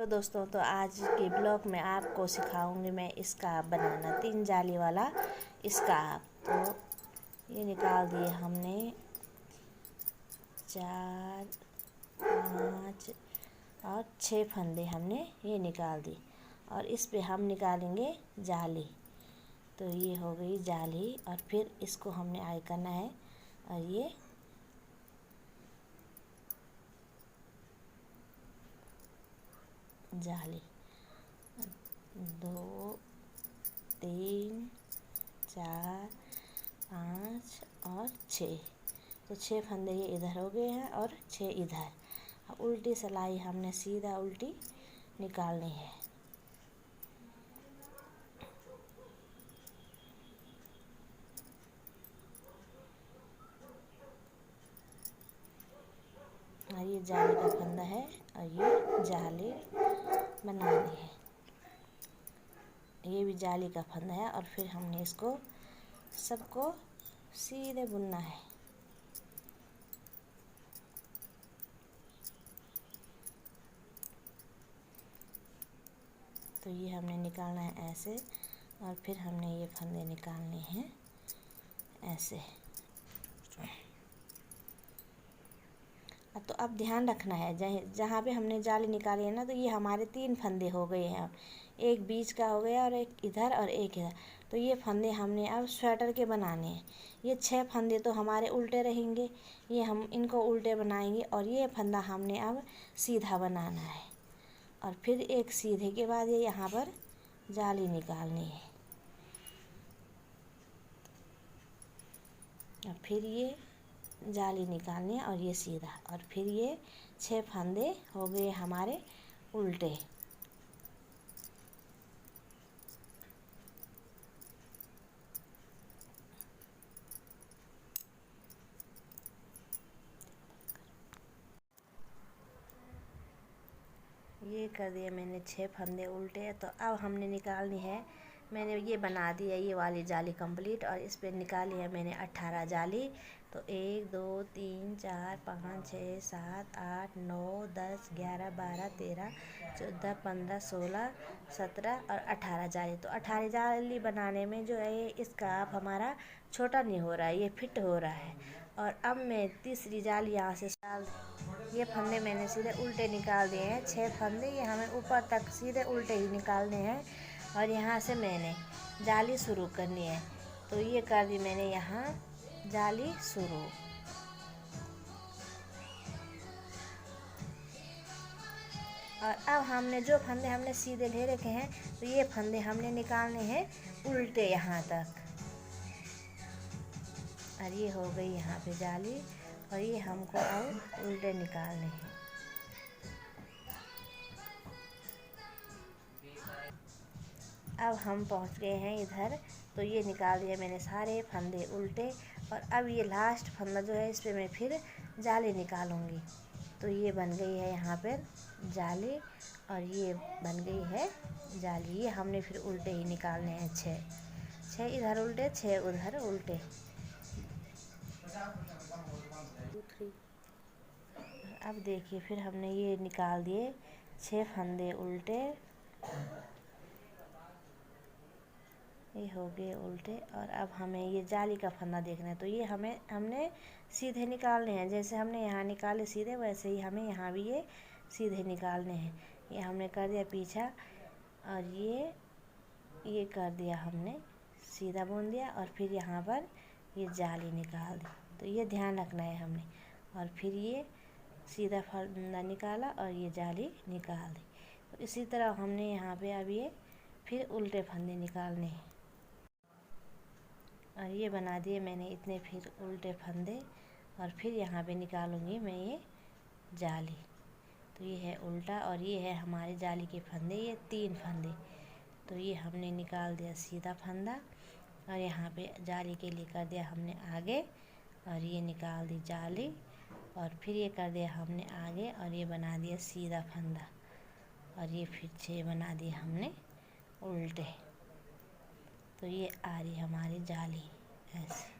Hello दोस्तों, तो आज के ब्लॉग में आपको सिखाऊंगी मैं स्कार्फ बनाना, 3 जाली वाला स्कार्फ। तो ये निकाल दिए हमने 4, 5 और 6 फंदे हमने ये निकाल दी, और इस पे हम निकालेंगे जाली। तो ये हो गई जाली, और फिर इसको हमने आगे करना है, और ये जाली 2, 3, 4, 5 और 6। तो 6 फंदे ये इधर हो गए हैं और 6 इधर। अब उल्टी सिलाई हमने सीधा उल्टी निकालनी है। और ये जाली का फंदा है, और ये जाली बनानी है। ये भी जाली का फंदा है, और फिर हमने इसको सबको सीधे बुनना है। तो ये हमने निकालना है ऐसे, और फिर हमने ये फंदे निकालने हैं ऐसे। तो अब ध्यान रखना है, जहाँ पे हमने जाली निकाली है ना, तो ये हमारे 3 फंदे हो गए हैं। एक बीच का हो गया, और एक इधर और एक इधर। तो ये फंदे हमने अब स्वेटर के बनाने हैं। ये 6 फंदे तो हमारे उल्टे रहेंगे, ये हम इनको उल्टे बनाएंगे, और ये फंदा हमने अब सीधा बनाना है। और फिर एक सीधे के बाद ये यहाँ पर जाली निकालनी है, और फिर ये जाली निकालनी है, और ये सीधा, और फिर ये 6 फंदे हो गए हमारे उल्टे। ये कर दिया मैंने 6 फंदे उल्टे। तो अब हमने निकालनी है, मैंने ये बना दिया ये वाली जाली कंप्लीट, और इस पे निकाली है मैंने 18 जाली। तो 1, 2, 3, 4, 5, 6, 7, 8, 9, 10, 11, 12, 13, 14, 15, 16, 17 और 18 जाली। तो 18 जाली बनाने में जो है ये स्कार्फ हमारा छोटा नहीं हो रहा है, ये फिट हो रहा है। और अब मैं तीसरी जाली यहाँ से डाल, ये फंदे मैंने सीधे उल्टे निकाल दिए हैं। 6 फंदे ये हमें ऊपर तक सीधे उल्टे ही निकालने हैं, और यहाँ से मैंने जाली शुरू करनी है। तो ये कर दी मैंने यहाँ जाली शुरू। और अब हमने जो फंदे हमने सीधे ले रखे हैं, तो ये फंदे हमने निकालने हैं उल्टे यहाँ तक। और ये हो गई यहाँ पे जाली, और ये हमको अब उल्टे निकालने हैं। अब हम पहुँच गए हैं इधर। तो ये निकाल दिया मैंने सारे फंदे उल्टे, और अब ये लास्ट फंदा जो है, इस पे मैं फिर जाली निकालूंगी। तो ये बन गई है यहाँ पर जाली, और ये बन गई है जाली। ये हमने फिर उल्टे ही निकालने हैं 6 इधर उल्टे, 6 उधर उल्टे। अब देखिए, फिर हमने ये निकाल दिए 6 फंदे उल्टे, ये हो गए उल्टे। और अब हमें ये जाली का फंदा देखना है। तो ये हमने सीधे निकालने हैं, जैसे हमने यहाँ निकाले सीधे, वैसे ही हमें यहाँ भी ये सीधे निकालने हैं। ये हमने कर दिया पीछा, और ये कर दिया हमने सीधा बुन दिया, और फिर यहाँ पर ये जाली निकाल दी। तो ये ध्यान रखना है हमने। और फिर ये सीधा फंदा निकाला, और ये जाली निकाल दी। तो इसी तरह हमने यहाँ पे अब ये फिर उल्टे फंदे निकालने हैं, और ये बना दिए मैंने इतने फिर उल्टे फंदे। और फिर यहाँ पे निकालूंगी मैं ये जाली। तो ये है उल्टा, और ये है हमारे जाली के फंदे, ये 3 फंदे। तो ये हमने निकाल दिया सीधा फंदा, और यहाँ पे जाली के लिए कर दिया हमने आगे, और ये निकाल दी जाली। और फिर ये कर दिया हमने आगे, और ये बना दिया सीधा फंदा, और ये फिर 6 बना दिए हमने उल्टे। तो ये आ रही हमारी जाली ऐसे।